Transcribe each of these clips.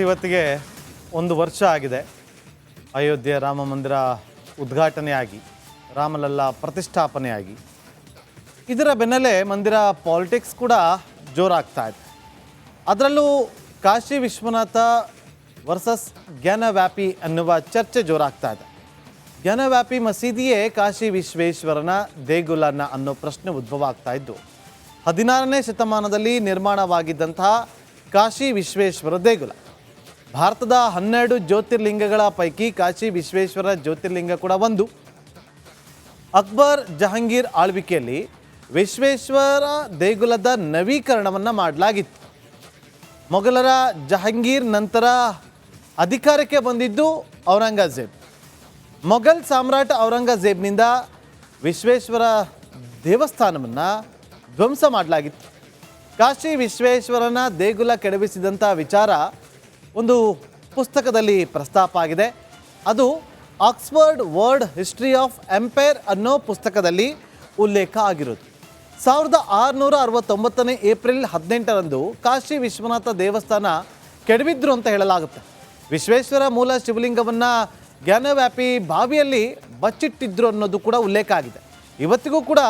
ಇವತ್ತಿಗೆ ಒಂದು ವರ್ಷ ಆಗಿದೆ ಅಯೋಧ್ಯೆ ರಾಮ ಮಂದಿರ ಉದ್ಘಾಟನೆಯಾಗಿ ರಾಮಲಲ್ಲಾ ಪ್ರತಿಷ್ಠಾಪನೆಯಾಗಿ. ಇದರ ಬೆನ್ನಲ್ಲೇ ಮಂದಿರ ಪಾಲಿಟಿಕ್ಸ್ ಕೂಡ ಜೋರಾಗ್ತಾ ಇದೆ. ಅದರಲ್ಲೂ ಕಾಶಿ ವಿಶ್ವನಾಥ ವರ್ಸಸ್ ಜ್ಞಾನವ್ಯಾಪಿ ಅನ್ನುವ ಚರ್ಚೆ ಜೋರಾಗ್ತಾ ಇದೆ. ಜ್ಞಾನವ್ಯಾಪಿ ಮಸೀದಿಯೇ ಕಾಶಿ ವಿಶ್ವೇಶ್ವರನ ದೇಗುಲನ ಅನ್ನೋ ಪ್ರಶ್ನೆ ಉದ್ಭವ ಆಗ್ತಾ ಇದ್ದು, 16ನೇ ಶತಮಾನದಲ್ಲಿ ನಿರ್ಮಾಣವಾಗಿದ್ದಂತಹ ಕಾಶಿ ವಿಶ್ವೇಶ್ವರ ದೇಗುಲ ಭಾರತದ 12 ಜ್ಯೋತಿರ್ಲಿಂಗಗಳ ಪೈಕಿ ಕಾಶಿ ವಿಶ್ವೇಶ್ವರ ಜ್ಯೋತಿರ್ಲಿಂಗ ಕೂಡ ಒಂದು. ಅಕ್ಬರ್ ಜಹಾಂಗೀರ್ ಆಳ್ವಿಕೆಯಲ್ಲಿ ವಿಶ್ವೇಶ್ವರ ದೇಗುಲದ ನವೀಕರಣವನ್ನು ಮಾಡಲಾಗಿತ್ತು. ಮೊಘಲರ ಜಹಾಂಗೀರ್ ನಂತರ ಅಧಿಕಾರಕ್ಕೆ ಬಂದಿದ್ದು ಔರಂಗಜೇಬ್. ಮೊಘಲ್ ಸಾಮ್ರಾಟ ಔರಂಗಜೇಬ್ನಿಂದ ವಿಶ್ವೇಶ್ವರ ದೇವಸ್ಥಾನವನ್ನು ಧ್ವಂಸ ಮಾಡಲಾಗಿತ್ತು. ಕಾಶಿ ವಿಶ್ವೇಶ್ವರನ ದೇಗುಲ ಕೆಡವಿಸಿದಂಥ ವಿಚಾರ ಒಂದು ಪುಸ್ತಕದಲ್ಲಿ ಪ್ರಸ್ತಾಪ ಆಗಿದೆ. ಅದು Oxford world history of empire ಅನ್ನೋ ಪುಸ್ತಕದಲ್ಲಿ ಉಲ್ಲೇಖ ಆಗಿರೋದು. 1669 ಏಪ್ರಿಲ್ 18ರಂದು ಕಾಶಿ ವಿಶ್ವನಾಥ ದೇವಸ್ಥಾನ ಕೆಡವಿದ್ರು ಅಂತ ಹೇಳಲಾಗುತ್ತೆ. ವಿಶ್ವೇಶ್ವರ ಮೂಲ ಶಿವಲಿಂಗವನ್ನು ಜ್ಞಾನವ್ಯಾಪಿ ಬಾವಿಯಲ್ಲಿ ಬಚ್ಚಿಟ್ಟಿದ್ರು ಅನ್ನೋದು ಕೂಡ ಉಲ್ಲೇಖ ಆಗಿದೆ. ಇವತ್ತಿಗೂ ಕೂಡ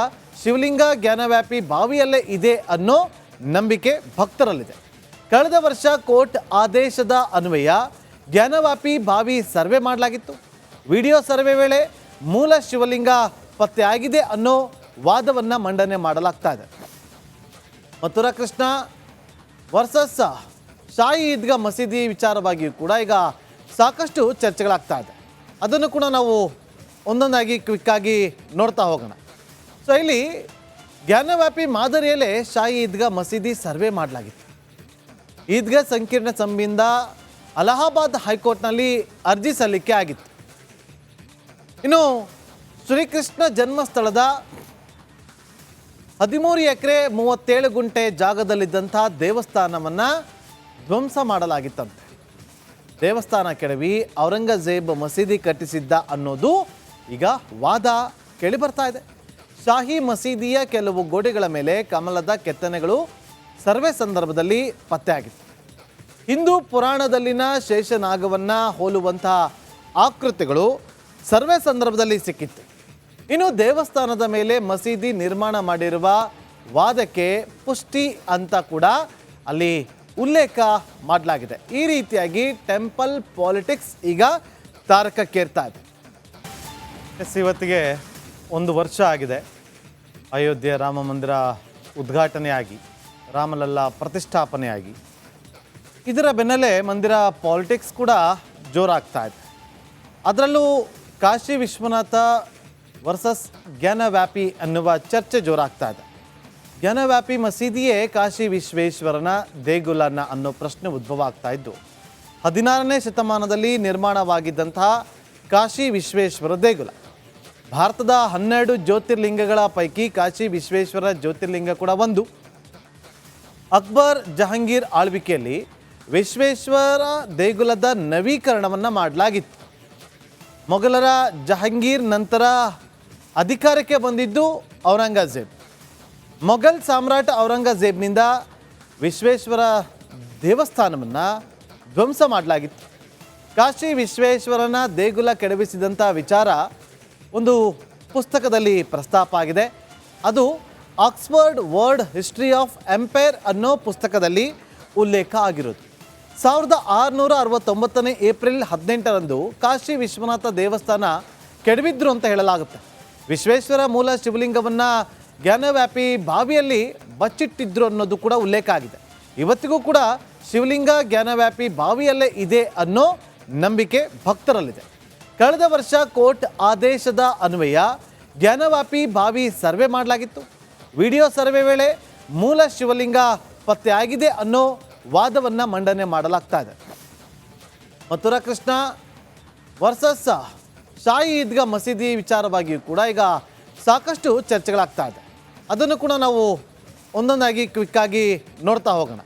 ಶಿವಲಿಂಗ ಜ್ಞಾನವ್ಯಾಪಿ ಬಾವಿಯಲ್ಲೇ ಇದೆ ಅನ್ನೋ ನಂಬಿಕೆ ಭಕ್ತರಲ್ಲಿದೆ. ಕಳೆದ ವರ್ಷ ಕೋರ್ಟ್ ಆದೇಶದ ಅನ್ವಯ ಜ್ಞಾನವ್ಯಾಪಿ ಬಾವಿ ಸರ್ವೆ ಮಾಡಲಾಗಿತ್ತು. ವಿಡಿಯೋ ಸರ್ವೆ ವೇಳೆ ಮೂಲ ಶಿವಲಿಂಗ ಪತ್ತೆಯಾಗಿದೆ ಅನ್ನೋ ವಾದವನ್ನು ಮಂಡನೆ ಮಾಡಲಾಗ್ತಾ ಇದೆ. ಮಥುರಾ ಕೃಷ್ಣ ವರ್ಸಸ್ ಶಾಹಿ ಈದ್ಗಾ ಮಸೀದಿ ವಿಚಾರವಾಗಿಯೂ ಕೂಡ ಈಗ ಸಾಕಷ್ಟು ಚರ್ಚೆಗಳಾಗ್ತಾ ಇದೆ. ಅದನ್ನು ಕೂಡ ನಾವು ಒಂದೊಂದಾಗಿ ಕ್ವಿಕ್ಕಾಗಿ ನೋಡ್ತಾ ಹೋಗೋಣ. ಸೊ ಇಲ್ಲಿ ಜ್ಞಾನವ್ಯಾಪಿ ಮಾದರಿಯಲ್ಲೇ ಶಾಹಿ ಈದ್ಗಾ ಮಸೀದಿ ಸರ್ವೆ ಮಾಡಲಾಗಿತ್ತು. ಈದ್ಗಾ ಸಂಕೀರ್ಣ ಸಂಬಂಧ ಅಲಹಾಬಾದ್ ಹೈಕೋರ್ಟ್ನಲ್ಲಿ ಅರ್ಜಿ ಸಲ್ಲಿಕೆ ಆಗಿತ್ತು. ಇನ್ನು ಶ್ರೀಕೃಷ್ಣ ಜನ್ಮಸ್ಥಳದ 13 ಎಕರೆ 37 ಗುಂಟೆ ಜಾಗದಲ್ಲಿದ್ದಂಥ ದೇವಸ್ಥಾನವನ್ನು ಧ್ವಂಸ ಮಾಡಲಾಗಿತ್ತಂತೆ. ದೇವಸ್ಥಾನ ಕೆಡವಿ ಔರಂಗಜೇಬ್ ಮಸೀದಿ ಕಟ್ಟಿಸಿದ್ದ ಅನ್ನೋದು ಈಗ ವಾದ ಕೇಳಿ ಬರ್ತಾ ಇದೆ. ಶಾಹಿ ಮಸೀದಿಯ ಕೆಲವು ಗೋಡೆಗಳ ಮೇಲೆ ಕಮಲದ ಕೆತ್ತನೆಗಳು ಸರ್ವೆ ಸಂದರ್ಭದಲ್ಲಿ ಪತ್ತೆಯಾಗಿತ್ತು. ಹಿಂದೂ ಪುರಾಣದಲ್ಲಿನ ಶೇಷನಾಗವನ್ನು ಹೋಲುವಂತಹ ಆಕೃತಿಗಳು ಸರ್ವೆ ಸಂದರ್ಭದಲ್ಲಿ ಸಿಕ್ಕಿತ್ತು. ಇನ್ನು ದೇವಸ್ಥಾನದ ಮೇಲೆ ಮಸೀದಿ ನಿರ್ಮಾಣ ಮಾಡಿರುವ ವಾದಕ್ಕೆ ಪುಷ್ಟಿ ಅಂತ ಕೂಡ ಅಲ್ಲಿ ಉಲ್ಲೇಖ ಮಾಡಲಾಗಿದೆ. ಈ ರೀತಿಯಾಗಿ ಟೆಂಪಲ್ ಪಾಲಿಟಿಕ್ಸ್ ಈಗ ತಾರಕಕ್ಕೇರ್ತಾ ಇದೆ. ಇವತ್ತಿಗೆ ಒಂದು ವರ್ಷ ಆಗಿದೆ ಅಯೋಧ್ಯೆ ರಾಮ ಮಂದಿರ ಉದ್ಘಾಟನೆಯಾಗಿ ರಾಮಲಲ್ಲಾ ಪ್ರತಿಷ್ಠಾಪನೆಯಾಗಿ. ಇದರ ಬೆನ್ನಲ್ಲೇ ಮಂದಿರ ಪಾಲಿಟಿಕ್ಸ್ ಕೂಡ ಜೋರಾಗ್ತಾ ಇದೆ. ಅದರಲ್ಲೂ ಕಾಶಿ ವಿಶ್ವನಾಥ ವರ್ಸಸ್ ಜ್ಞಾನವ್ಯಾಪಿ ಅನ್ನುವ ಚರ್ಚೆ ಜೋರಾಗ್ತಾ ಇದೆ. ಜ್ಞಾನವ್ಯಾಪಿ ಮಸೀದಿಯೇ ಕಾಶಿ ವಿಶ್ವೇಶ್ವರನ ದೇಗುಲನ ಅನ್ನೋ ಪ್ರಶ್ನೆ ಉದ್ಭವ ಆಗ್ತಾ ಇದ್ದು, 16ನೇ ಶತಮಾನದಲ್ಲಿ ನಿರ್ಮಾಣವಾಗಿದ್ದಂತಹ ಕಾಶಿ ವಿಶ್ವೇಶ್ವರ ದೇಗುಲ ಭಾರತದ 12 ಜ್ಯೋತಿರ್ಲಿಂಗಗಳ ಪೈಕಿ ಕಾಶಿ ವಿಶ್ವೇಶ್ವರ ಜ್ಯೋತಿರ್ಲಿಂಗ ಕೂಡ ಒಂದು. ಅಕ್ಬರ್ ಜಹಾಂಗೀರ್ ಆಳ್ವಿಕೆಯಲ್ಲಿ ವಿಶ್ವೇಶ್ವರ ದೇಗುಲದ ನವೀಕರಣವನ್ನು ಮಾಡಲಾಗಿತ್ತು. ಮೊಘಲರ ಜಹಾಂಗೀರ್ ನಂತರ ಅಧಿಕಾರಕ್ಕೆ ಬಂದಿದ್ದು ಔರಂಗಜೇಬ್. ಮೊಘಲ್ ಸಾಮ್ರಾಟ ಔರಂಗಜೇಬ್ನಿಂದ ವಿಶ್ವೇಶ್ವರ ದೇವಸ್ಥಾನವನ್ನು ಧ್ವಂಸ ಮಾಡಲಾಗಿತ್ತು. ಕಾಶಿ ವಿಶ್ವೇಶ್ವರನ ದೇಗುಲ ಕೆಡವಿಸಿದಂಥ ವಿಚಾರ ಒಂದು ಪುಸ್ತಕದಲ್ಲಿ ಪ್ರಸ್ತಾಪ ಆಗಿದೆ. ಅದು Oxford world history of empire ಅನ್ನೋ ಪುಸ್ತಕದಲ್ಲಿ ಉಲ್ಲೇಖ ಆಗಿರೋದು. 1669 ಏಪ್ರಿಲ್ 18ರಂದು ಕಾಶಿ ವಿಶ್ವನಾಥ ದೇವಸ್ಥಾನ ಕೆಡವಿದ್ರು ಅಂತ ಹೇಳಲಾಗುತ್ತೆ. ವಿಶ್ವೇಶ್ವರ ಮೂಲ ಶಿವಲಿಂಗವನ್ನು ಜ್ಞಾನವ್ಯಾಪಿ ಬಾವಿಯಲ್ಲಿ ಬಚ್ಚಿಟ್ಟಿದ್ರು ಅನ್ನೋದು ಕೂಡ ಉಲ್ಲೇಖ ಆಗಿದೆ. ಇವತ್ತಿಗೂ ಕೂಡ ಶಿವಲಿಂಗ ಜ್ಞಾನವ್ಯಾಪಿ ಬಾವಿಯಲ್ಲೇ ಇದೆ ಅನ್ನೋ ನಂಬಿಕೆ ಭಕ್ತರಲ್ಲಿದೆ. ಕಳೆದ ವರ್ಷ ಕೋರ್ಟ್ ಆದೇಶದ ಅನ್ವಯ ಜ್ಞಾನವ್ಯಾಪಿ ಬಾವಿ ಸರ್ವೆ ಮಾಡಲಾಗಿತ್ತು. ವಿಡಿಯೋ ಸರ್ವೆ ವೇಳೆ ಮೂಲ ಶಿವಲಿಂಗ ಪತ್ತೆಯಾಗಿದೆ ಅನ್ನೋ ವಾದವನ್ನು ಮಂಡನೆ ಮಾಡಲಾಗ್ತಾ ಇದೆ. ಮಥುರಾ ಕೃಷ್ಣ ವರ್ಸಸ್ ಶಾಹಿ ಈದ್ಗಾ ಮಸೀದಿ ವಿಚಾರವಾಗಿಯೂ ಕೂಡ ಈಗ ಸಾಕಷ್ಟು ಚರ್ಚೆಗಳಾಗ್ತಾ ಇದೆ. ಅದನ್ನು ಕೂಡ ನಾವು ಒಂದೊಂದಾಗಿ ಕ್ವಿಕ್ಕಾಗಿ ನೋಡ್ತಾ ಹೋಗೋಣ.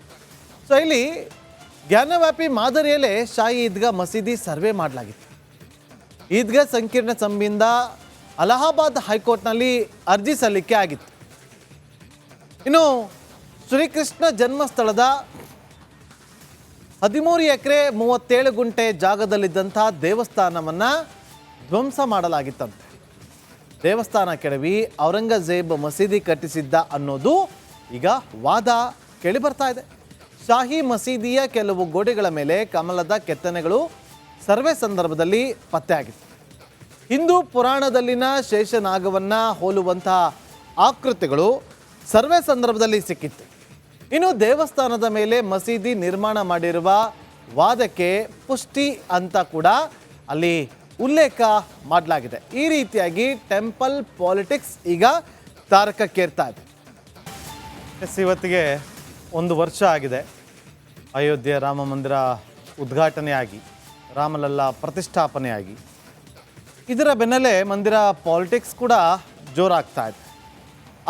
ಸೊ ಇಲ್ಲಿ ಜ್ಞಾನವ್ಯಾಪಿ ಮಾದರಿಯಲ್ಲೇ ಶಾಹಿ ಈದ್ಗಾ ಮಸೀದಿ ಸರ್ವೆ ಮಾಡಲಾಗಿತ್ತು. ಈದ್ಗಾ ಸಂಕೀರ್ಣ ಸಂಬಂಧ ಅಲಹಾಬಾದ್ ಹೈಕೋರ್ಟ್ನಲ್ಲಿ ಅರ್ಜಿ ಸಲ್ಲಿಕೆ ಆಗಿತ್ತು. ಇನ್ನು ಶ್ರೀಕೃಷ್ಣ ಜನ್ಮಸ್ಥಳದ 13 ಎಕರೆ 37 ಗುಂಟೆ ಜಾಗದಲ್ಲಿದ್ದಂಥ ದೇವಸ್ಥಾನವನ್ನು ಧ್ವಂಸ ಮಾಡಲಾಗಿತ್ತಂತೆ. ದೇವಸ್ಥಾನ ಕೆಡವಿ ಔರಂಗಜೇಬ್ ಮಸೀದಿ ಕಟ್ಟಿಸಿದ್ದ ಅನ್ನೋದು ಈಗ ವಾದ ಕೇಳಿಬರ್ತಾ ಇದೆ. ಶಾಹಿ ಮಸೀದಿಯ ಕೆಲವು ಗೋಡೆಗಳ ಮೇಲೆ ಕಮಲದ ಕೆತ್ತನೆಗಳು ಸರ್ವೆ ಸಂದರ್ಭದಲ್ಲಿ ಪತ್ತೆಯಾಗಿತ್ತು. ಹಿಂದೂ ಪುರಾಣದಲ್ಲಿನ ಶೇಷನಾಗವನ್ನು ಹೋಲುವಂತಹ ಆಕೃತಿಗಳು ಸರ್ವೆ ಸಂದರ್ಭದಲ್ಲಿ ಸಿಕ್ಕಿತ್ತು. ಇನ್ನು ದೇವಸ್ಥಾನದ ಮೇಲೆ ಮಸೀದಿ ನಿರ್ಮಾಣ ಮಾಡಿರುವ ವಾದಕ್ಕೆ ಪುಷ್ಟಿ ಅಂತ ಕೂಡ ಅಲ್ಲಿ ಉಲ್ಲೇಖ ಮಾಡಲಾಗಿದೆ. ಈ ರೀತಿಯಾಗಿ ಟೆಂಪಲ್ ಪಾಲಿಟಿಕ್ಸ್ ಈಗ ತಾರಕಕ್ಕೇರ್ತಾ ಇದೆ. ಇವತ್ತಿಗೆ 1 ವರ್ಷ ಆಗಿದೆ ಅಯೋಧ್ಯೆ ರಾಮ ಮಂದಿರ ಉದ್ಘಾಟನೆಯಾಗಿ, ರಾಮಲಲ್ಲಾ ಪ್ರತಿಷ್ಠಾಪನೆಯಾಗಿ. ಇದರ ಬೆನ್ನಲ್ಲೇ ಮಂದಿರ ಪಾಲಿಟಿಕ್ಸ್ ಕೂಡ ಜೋರಾಗ್ತಾ ಇದೆ.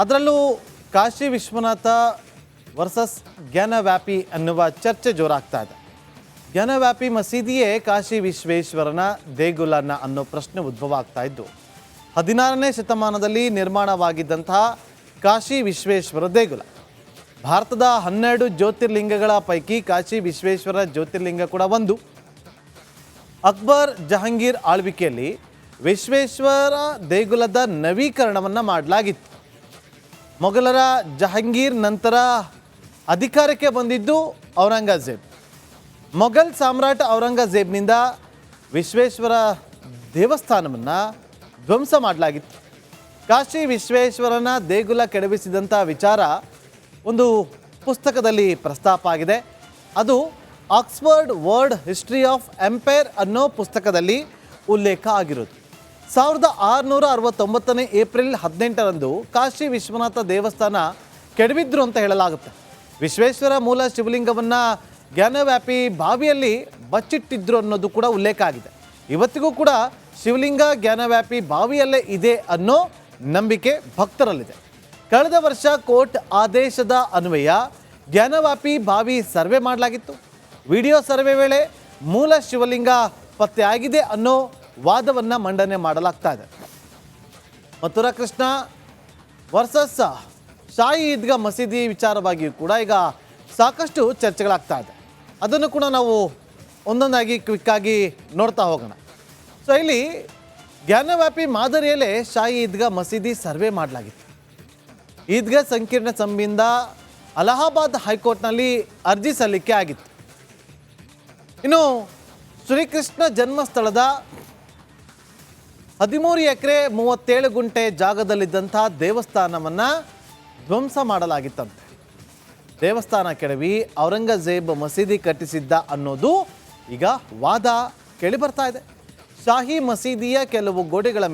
ಅದರಲ್ಲೂ ಕಾಶಿ ವಿಶ್ವನಾಥ ವರ್ಸಸ್ ಜ್ಞಾನವ್ಯಾಪಿ ಅನ್ನುವ ಚರ್ಚೆ ಜೋರಾಗ್ತಾ ಇದೆ. ಜ್ಞಾನವ್ಯಾಪಿ ಮಸೀದಿಯೇ ಕಾಶಿ ವಿಶ್ವೇಶ್ವರನ ದೇಗುಲನ ಅನ್ನೋ ಪ್ರಶ್ನೆ ಉದ್ಭವ ಆಗ್ತಾ ಇದ್ದು, 16ನೇ ಶತಮಾನದಲ್ಲಿ ನಿರ್ಮಾಣವಾಗಿದ್ದಂತಹ ಕಾಶಿ ವಿಶ್ವೇಶ್ವರ ದೇಗುಲ ಭಾರತದ 12 ಜ್ಯೋತಿರ್ಲಿಂಗಗಳ ಪೈಕಿ ಕಾಶಿ ವಿಶ್ವೇಶ್ವರ ಜ್ಯೋತಿರ್ಲಿಂಗ ಕೂಡ ಒಂದು. ಅಕ್ಬರ್ ಜಹಾಂಗೀರ್ ಆಳ್ವಿಕೆಯಲ್ಲಿ ವಿಶ್ವೇಶ್ವರ ದೇಗುಲದ ನವೀಕರಣವನ್ನು ಮಾಡಲಾಗಿತ್ತು. ಮೊಘಲರ ಜಹಾಂಗೀರ್ ನಂತರ ಅಧಿಕಾರಕ್ಕೆ ಬಂದಿದ್ದು ಔರಂಗಜೇಬ್. ಮೊಘಲ್ ಸಾಮ್ರಾಟ್ ಔರಂಗಜೇಬ್ನಿಂದ ವಿಶ್ವೇಶ್ವರ ದೇವಸ್ಥಾನವನ್ನು ಧ್ವಂಸ ಮಾಡಲಾಗಿತ್ತು. ಕಾಶಿ ವಿಶ್ವೇಶ್ವರನ ದೇಗುಲ ಕೆಡವಿಸಿದಂಥ ವಿಚಾರ ಒಂದು ಪುಸ್ತಕದಲ್ಲಿ ಪ್ರಸ್ತಾಪ ಆಗಿದೆ. ಅದು Oxford world history of empire ಅನ್ನೋ ಪುಸ್ತಕದಲ್ಲಿ ಉಲ್ಲೇಖ ಆಗಿರೋದು. 1669 ಏಪ್ರಿಲ್ 18ರಂದು ಕಾಶಿ ವಿಶ್ವನಾಥ ದೇವಸ್ಥಾನ ಕೆಡವಿದ್ರು ಅಂತ ಹೇಳಲಾಗುತ್ತೆ. ವಿಶ್ವೇಶ್ವರ ಮೂಲ ಶಿವಲಿಂಗವನ್ನು ಜ್ಞಾನವ್ಯಾಪಿ ಬಾವಿಯಲ್ಲಿ ಬಚ್ಚಿಟ್ಟಿದ್ರು ಅನ್ನೋದು ಕೂಡ ಉಲ್ಲೇಖ ಆಗಿದೆ. ಇವತ್ತಿಗೂ ಕೂಡ ಶಿವಲಿಂಗ ಜ್ಞಾನವ್ಯಾಪಿ ಬಾವಿಯಲ್ಲೇ ಇದೆ ಅನ್ನೋ ನಂಬಿಕೆ ಭಕ್ತರಲ್ಲಿದೆ. ಕಳೆದ ವರ್ಷ ಕೋರ್ಟ್ ಆದೇಶದ ಅನ್ವಯ ಜ್ಞಾನವ್ಯಾಪಿ ಬಾವಿ ಸರ್ವೆ ಮಾಡಲಾಗಿತ್ತು. ವಿಡಿಯೋ ಸರ್ವೆ ವೇಳೆ ಮೂಲ ಶಿವಲಿಂಗ ಪತ್ತೆಯಾಗಿದೆ ಅನ್ನೋ ವಾದವನ್ನು ಮಂಡನೆ ಮಾಡಲಾಗ್ತಾ ಇದೆ. ಮಥುರಾ ಕೃಷ್ಣ ವರ್ಸಸ್ ಶಾಹಿ ಈದ್ಗಾ ಮಸೀದಿ ವಿಚಾರವಾಗಿಯೂ ಕೂಡ ಈಗ ಸಾಕಷ್ಟು ಚರ್ಚೆಗಳಾಗ್ತಾ ಇದೆ. ಅದನ್ನು ಕೂಡ ನಾವು ಒಂದೊಂದಾಗಿ ಕ್ವಿಕ್ಕಾಗಿ ನೋಡ್ತಾ ಹೋಗೋಣ. ಸೊ ಇಲ್ಲಿ ಜ್ಞಾನವ್ಯಾಪಿ ಮಾದರಿಯಲ್ಲೇ ಶಾಹಿ ಈದ್ಗಾ ಮಸೀದಿ ಸರ್ವೆ ಮಾಡಲಾಗಿತ್ತು. ಈದ್ಗಾ ಸಂಕೀರ್ಣ ಸಂಬಂಧ ಅಲಹಾಬಾದ್ ಹೈಕೋರ್ಟ್ನಲ್ಲಿ ಅರ್ಜಿ ಸಲ್ಲಿಕೆ ಆಗಿತ್ತು. ಇನ್ನು ಶ್ರೀಕೃಷ್ಣ ಜನ್ಮಸ್ಥಳದ 13 ಎಕರೆ 37 ಗುಂಟೆ ಜಾಗದಲ್ಲಿದ್ದಂಥ ದೇವಸ್ಥಾನವನ್ನು ಧ್ವಂಸ ಮಾಡಲಾಗಿತ್ತಂತೆ. ದೇವಸ್ಥಾನ ಕೆಡವಿ ಔರಂಗಜೇಬ್ ಮಸೀದಿ ಕಟ್ಟಿಸಿದ್ದ ಅನ್ನೋದು ಈಗ ವಾದ ಕೇಳಿಬರ್ತಾ ಇದೆ. ಶಾಹಿ ಮಸೀದಿಯ ಕೆಲವು ಗೋಡೆಗಳ